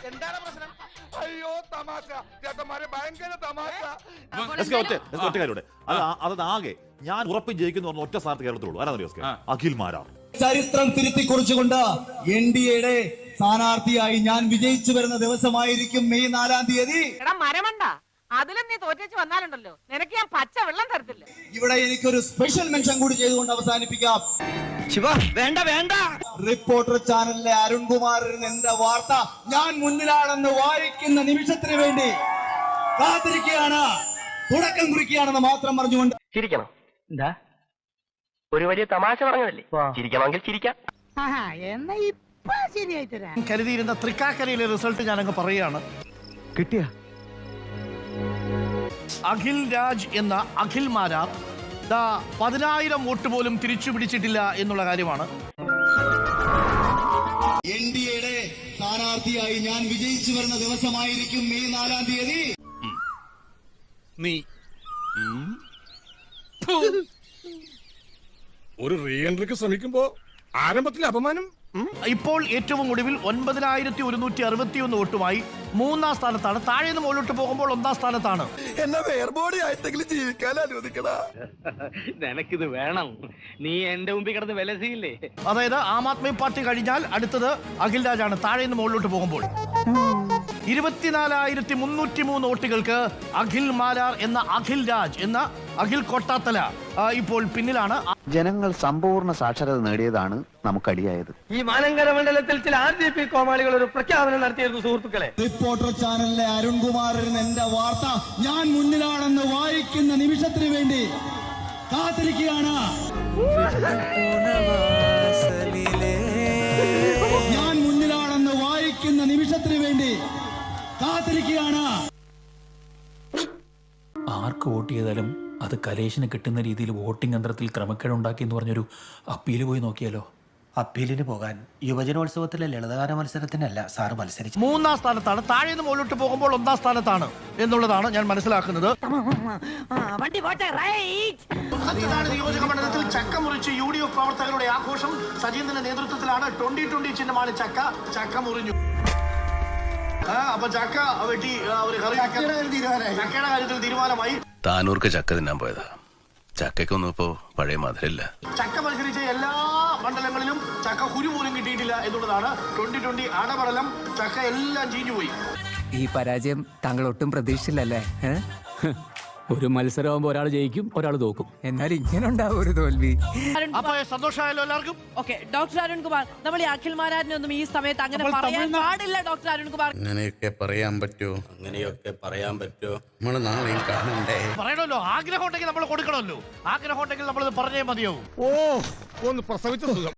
എന്താണ് പ്രശ്നം? അയ്യോ തമാശ ചേട്ടന്മാരെ ഭയങ്കര തമാശ. ഒറ്റ കാര്യമുണ്ട്, ആകെ ഞാൻ ഉറപ്പിച്ച് ജയിക്കുന്നു പറഞ്ഞ ഒറ്റ സ്ഥാനത്ത് കേരളത്തിലുള്ളൂ. ആരാ? അഖിൽ മാരാർ. ചരിത്രം തിരുത്തി കുറിച്ചുകൊണ്ട് NDAയുടെ സ്ഥാനാർത്ഥിയായി ഞാൻ വിജയിച്ചു വരുന്ന ദിവസമായിരിക്കും മെയ് 4-ാം തീയതി. മരമണ്ട, അതിലും നീ തോറ്റേച്ച് വന്നാലുണ്ടല്ലോ നിനക്ക് ഞാൻ പച്ച വെള്ളം തരത്തില്ല. ഇവിടെ എനിക്കൊരു സ്പെഷ്യൽ മെൻഷൻ കൂടി ചെയ്തുകൊണ്ട് അവസാനിപ്പിക്കാം. വേണ്ട വേണ്ട. റിപ്പോർട്ടർ ചാനലിലെ അരുൺകുമാറിന് എന്റെ വാർത്ത ഞാൻ മുന്നിലാണെന്ന് വായിക്കുന്ന നിമിഷത്തിന് വേണ്ടി കാത്തിരിക്കുകയാണ്, തുടക്കം കുറിക്കുകയാണെന്ന് മാത്രം പറഞ്ഞുകൊണ്ട്. ചിരിക്കണം. എന്താ ഒരു വലിയ തമാശ പറഞ്ഞതല്ലേ? ചിരിക്കണമെങ്കിൽ ചിരിക്കാം. എന്നാ ഇപ്പൊ ശരിയായി തരാം. കരുതിയിരുന്ന തൃക്കാക്കരയിലെ റിസൾട്ട് ഞാനങ്ങ് പറയുകയാണ്. കിട്ടിയ അഖിൽ രാജ് എന്ന അഖിൽ മാരാർ 10,000 വോട്ട് പോലും തിരിച്ചു പിടിച്ചിട്ടില്ല എന്നുള്ള കാര്യമാണ്. NDAയുടെ സ്ഥാനാർത്ഥിയായി ഞാൻ വിജയിച്ചു വരുന്ന ദിവസമായിരിക്കും മെയ് 4-ാം തീയതി. നീ ഒരു റീ എൻട്രിക്ക് ശ്രമിക്കുമ്പോ ആരംഭത്തിലെ അപമാനം. ഇപ്പോൾ ഏറ്റവും ഒടുവിൽ 9,161 വോട്ടുമായി 3-ാം സ്ഥാനത്താണ്. താഴേന്ന് മുകളിലോട്ട് പോകുമ്പോൾ 1-ാം സ്ഥാനത്താണ്. എന്നെ വേർബോഡി ആയിട്ടെങ്കിലും ജീവിക്കാൻ അനുവദിക്കടാ. നിനക്കിത് വേണം. നീ എന്റെ മുമ്പിൽ കിടന്ന് വിലസിയില്ലേ? അതായത് ആം ആദ്മി പാർട്ടി കഴിഞ്ഞാൽ അടുത്തത് അഖിൽ രാജാണ്. താഴേന്ന് മുകളിലോട്ട് പോകുമ്പോൾ 24,303 വോട്ടുകൾക്ക് അഖിൽ മാരാർ എന്ന അഖിൽ രാജ് എന്ന അഖിൽ കൊട്ടാത്തല ഇപ്പോൾ പിന്നിലാണ്. ജനങ്ങൾ സമ്പൂർണ്ണ സാക്ഷരത നേടിയതാണ് നമുക്കടിയായത്. ഈ മാനങ്കര മണ്ഡലത്തിൽ ചില RJP കോമാളികൾ ഒരു പ്രഖ്യാപനം നടത്തിയിരുന്നു സുഹൃത്തുക്കളെ. റിപ്പോർട്ടർ ചാനലിലെ അരുൺകുമാറിന് എന്റെ വാർത്ത ഞാൻ മുന്നിലാണെന്ന് വായിക്കുന്ന നിമിഷത്തിന് വേണ്ടി കാത്തിരിക്കുകയാണ്. ഞാൻ മുന്നിലാണെന്ന് വായിക്കുന്ന നിമിഷത്തിന് വേണ്ടി കാത്തിരിക്കുകയാണ്. ആർക്ക് വോട്ട് ചെയ്താലും അത് കലേഷിന് കിട്ടുന്ന രീതിയിൽ വോട്ടിംഗ് യന്ത്രത്തിൽ ക്രമക്കേട് ഉണ്ടാക്കി എന്ന് പറഞ്ഞൊരു അപ്പീൽ പോയി നോക്കിയാലോ? അപ്പീലിന് പോകാൻ യുവജനോത്സവത്തിലെ ലളിതഗാന മത്സരത്തിനല്ല സാറ് മത്സരിച്ചു. 3-ാം സ്ഥാനത്താണ്. താഴേന്ന് മുകളിലോട്ട് പോകുമ്പോൾ 1-ാം സ്ഥാനത്താണ് എന്നുള്ളതാണ് ഞാൻ മനസ്സിലാക്കുന്നത്. നിയോജക മണ്ഡലത്തിൽ ചക്ക മുറിച്ച് UDF പ്രവർത്തകരുടെ ആഘോഷം. സജീന്ദ്രന്റെ നേതൃത്വത്തിലാണ്. 2020 ചിഹ്നമാണ് ചക്ക. ചക്ക മുറിഞ്ഞു. അപ്പൊ ചക്ക വെട്ടി ചക്കയുടെ കാര്യത്തിൽ തീരുമാനമായി. താനൂർക്ക് ചക്ക തിന്നാൻ പോയതാ. ചക്കൊന്നും ഇപ്പോ പഴയ മധുരമില്ല. ചക്ക മത്സരിച്ച എല്ലാ മണ്ഡലങ്ങളിലും ചക്ക കുരു പോലും കിട്ടിയിട്ടില്ല എന്നുള്ളതാണ്. 2020 അടപടലം. ചക്ക എല്ലാം ചീഞ്ഞുപോയി. ഈ പരാജയം താങ്കൾ ഒട്ടും പ്രതീക്ഷിച്ചില്ലല്ലേ? ഒരു മത്സരമാകുമ്പോൾ ഒരാൾ ജയിക്കും, ഒരാൾ തോക്കും. എന്നാൽ ഇങ്ങനെ ഉണ്ടാവും ഒരു തോൽവി. അപ്പൊ സന്തോഷമായല്ലോ എല്ലാവർക്കും. ഓക്കെ ഡോക്ടർ അരുൺകുമാർ, നമ്മൾ ഈ അഖിൽ മാരാരിനെ ഒന്നും ഈ സമയത്ത് അങ്ങനെ പറയാൻ പാടില്ല. ഡോക്ടർ അരുൺകുമാർ, അങ്ങനെയൊക്കെ പറയാൻ പറ്റുമോ? നമ്മള് നാളെയും കാണണ്ടേ? പറയണമല്ലോ, ആഗ്രഹം ഉണ്ടെങ്കിൽ നമ്മൾ കൊടുക്കണമല്ലോ. ആഗ്രഹം ഉണ്ടെങ്കിൽ നമ്മളത് പറഞ്ഞേ മതിയാവും. ഒന്ന് പ്രസവിച്ച സുഖം.